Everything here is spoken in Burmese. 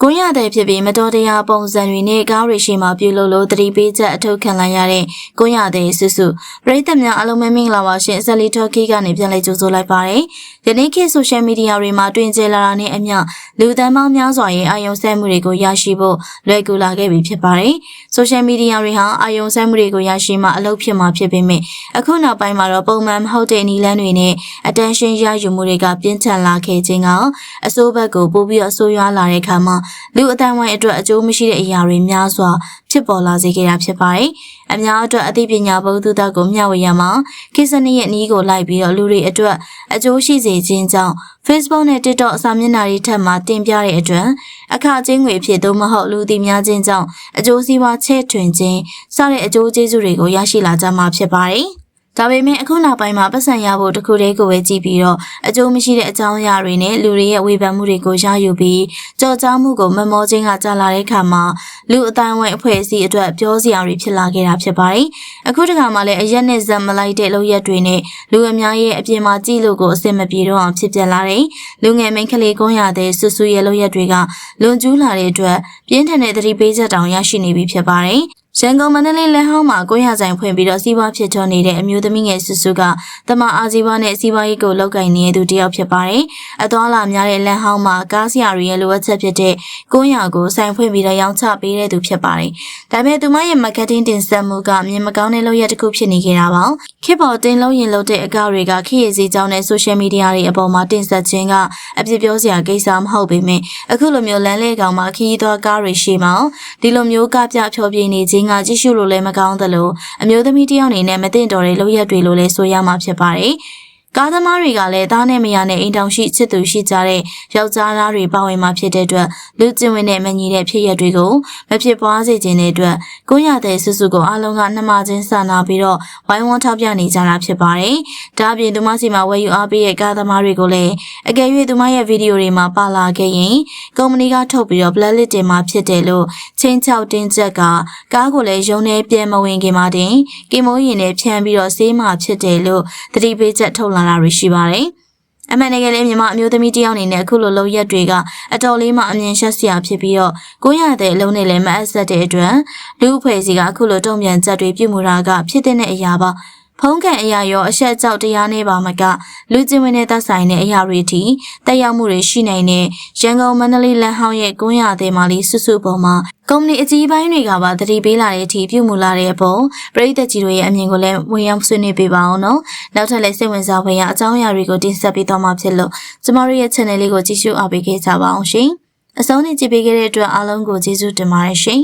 ကိုရတဲ့ဖြစ်ပြီးမတော်တရားပုံစံတွေနဲ့ကားရီရှိမှပြုလုပ်လို့တတိပေးချက်အထုတ်ခံလိုက်ရတဲ့ကိုရတဲ့စုစုပရိသတ်များအားလုံးပဲမင်္ဂလာပါရှင်ဇလီထော်ကီကနေပြန်လည်ကြိုဆိုလိုက်ပါတယ်ယနေ့ခေတ်ဆိုရှယ်မီဒီယာတွေမှာတွင်ကျလာတာနဲ့အမျှလူသန်းပေါင်းများစွာရဲ့အာယုံစဲမှုတွေကိုရရှိဖို့လွယ်ကူလာခဲ့ပြီဖြစ်ပါတယ်ဆိုရှယ်မီဒီယာတွေဟာအာယုံစဲမှုတွေကိုရရှိမှအလုပ်ဖြစ်မှာဖြစ်ပေမဲ့အခုနောက်ပိုင်းမှာတော့ပုံမှန်မဟုတ်တဲ့နီလန်းတွေနဲ့ attention ရယူမှုတွေကပြင်းထန်လာခဲ့ခြင်းကအစိုးဘက်ကိုပို့ပြီးအဆိုးရွားလာတဲ့အခါမှာလူအတိုင်းဝိုင်းအတွက်အကျိုးမရှိတဲ့အရာတွေများစွာဖြစ်ပေါ်လာစေခဲ့တာဖြစ်ပါတယ်။အများအတွက်အသိပညာဗဟုသုတကိုမျှဝေရမှာကိစ္စနည်းရဲ့နည်းကိုလိုက်ပြီးတော့လူတွေအတွက်အကျိုးရှိစေခြင်းကြောင့် Facebook နဲ့ TikTok အစာမျက်နှာတွေထက်မှတင်ပြတဲ့အတွက်အခချင်းငွေဖြစ်သို့မဟုတ်လူသိများခြင်းကြောင့်အကျိုးစီးပွားချဲ့ထွင်ခြင်းစတဲ့အကျိုးကျေးဇူးတွေကိုရရှိလာကြမှာဖြစ်ပါတယ်။ဒါပေမဲ့အခုနောက်ပိုင်းမှာပတ်စံရဖို့တခုတည်းကိုပဲကြည့်ပြီးတော့အကျိုးမရှိတဲ့အကြောင်းအရာတွေနဲ့လူတွေရဲ့ဝေဖန်မှုတွေကိုရယူပြီးကြော်ကြားမှုကိုမမောခြင်းကကြာလာတဲ့အခါမှာလူအတိုင်းဝိုင်းအဖွဲ့အစည်းအတွက်ပြောစရာတွေဖြစ်လာခဲ့တာဖြစ်ပါတယ်။အခုတခါမှလည်းအရက်နဲ့ဇက်မလိုက်တဲ့လုပ်ရက်တွေနဲ့လူအများရဲ့အပြင်မှာကြည့်လို့ကိုအဆင်မပြေတော့အောင်ဖြစ်ပြလာတဲ့လူငယ်မိန်းကလေးကွန်ရတဲ့ဆူဆူရဲ့လုပ်ရက်တွေကလွန်ကျူးလာတဲ့အတွက်ပြင်းထန်တဲ့သတိပေးချက်တောင်ရရှိနေပြီဖြစ်ပါတယ်။ရန်ကုန်မန္တလေးလက်ဟောင်းမှာကိုရဆိုင်ဖွင့်ပြီးတော့စီးပွားဖြစ်ထွန်းနေတဲ့အမျိုးသမီးငယ်စုစုကတမအာဇီဝနဲ့စီးပွားရေးကိုလုပ်ကိုင်နေတဲ့သူတစ်ယောက်ဖြစ်ပါတယ်။အသွားလာများတဲ့လက်ဟောင်းမှာကားဆရာတွေရဲ့လိုအပ်ချက်ဖြစ်တဲ့ကိုရကိုဆိုင်ဖွင့်ပြီးတော့ရောင်းချပေးတဲ့သူဖြစ်ပါတယ်။ဒါပေမဲ့သူမရဲ့ marketing တင်ဆက်မှုကမြင်မကောင်းတဲ့လုပ်ရက်တစ်ခုဖြစ်နေခဲ့တာပါ။ခေတ်ပေါ်တင်လုံးရင်လုပ်တဲ့အကောင့်တွေကခေတ်ရည်စည်းကြောင်းနဲ့ social media တွေအပေါ်မှာတင်ဆက်ခြင်းကအပြစ်ပြောစရာကိစ္စမဟုတ်ပေမဲ့အခုလိုမျိုးလမ်းလေကောင်မှာခီးသွားကားတွေရှိမှဒီလိုမျိုးကပြဖြောပြနေခြင်းကကြည့်ရှုလို့လည်းမကောင်းသလိုအမျိုးသမီးတယောက်အနေနဲ့မသိတော်တဲ့လုပ်ရက်တွေလို့လည်းဆိုရမှာဖြစ်ပါတယ်။ကားသမားတွေကလည်းသားနဲ့မယားနဲ့အိမ်တောင်ရှိချစ်သူရှိကြတဲ့ယောက်ျားသားတွေပါဝင်မှာဖြစ်တဲ့အတွက်လူကျင့်ဝတ်နဲ့မညီတဲ့ဖြစ်ရပ်တွေကိုမဖြစ်ပွားစေခြင်းတဲ့အတွက်ကိုရတဲ့စုစုကိုအားလုံးကနှမချင်းစာနာပြီးတော့ဝိုင်းဝန်းထောက်ပြနေကြတာဖြစ်ပါတယ်။ဒါအပြင်သူမစီမှာဝယ်ယူအားပေးတဲ့ကားသမားတွေကိုလည်းအကယ်၍သူမရဲ့ဗီဒီယိုတွေမှာပါလာခဲ့ရင်ကုမ္ပဏီကထုတ်ပြီးတော့ blacklist တင်မှာဖြစ်တယ်လို့ချင်းချောက်တင်းချက်ကကားကိုလည်းရုံနဲ့ပြန်မဝင်ခင်မှာတင်ကင်မိုးရင်နဲ့ဖြန်းပြီးတော့ဆေးမှာဖြစ်တယ်လို့သတိပေးချက်ထုတ်လာတာတွေရှိပါတယ်။အမှန်တကယ်လည်းမြန်မာအမျိုးသမီးတယောက်အနေနဲ့အခုလိုလုပ်ရက်တွေကအတော်လေးမှအမြင်ရှက်စရာဖြစ်ပြီးတော့ကိုရတဲ့အလုံးနဲ့လည်းမအပ်ဆက်တဲ့အတွက်လူအဖွဲ့အစည်းကအခုလိုတုံ့ပြန်ချက်တွေပြုမှုတာကဖြစ်တဲ့အရာပါဖုံးကန်အရာရောအဆက်ကြောက်တရားနဲ့ပါမကလူကျင်ဝင်တဲ့သက်ဆိုင်တဲ့အရာတွေထိတက်ရောက်မှုတွေရှိနိုင်တဲ့ရန်ကုန်မန္တလေးလမ်းဟောင်းရဲ့ကွန်းရတဲ့မာလီစုစုပေါ်မှာကုမ္ပဏီအကြီးပိုင်းတွေကပါသတိပေးလာတဲ့အထိပြုမှုလာတဲ့အပေါ်ပရိသတ်ကြီးတို့ရဲ့အမြင်ကိုလည်းဝင်ရောက်ဆွေးနွေးပေးပါအောင်နော်နောက်ထပ်လည်းစိတ်ဝင်စားဖွယ်ရာအကြောင်းအရာတွေကိုတင်ဆက်ပေးသွားမှာဖြစ်လို့ကျမတို့ရဲ့ channel လေးကိုကြည့်ရှုအားပေးခဲ့ကြပါအောင်ရှင်အဆုံးထိကြည့်ပေးခဲ့တဲ့အတွက်အားလုံးကိုကျေးဇူးတင်ပါတယ်ရှင်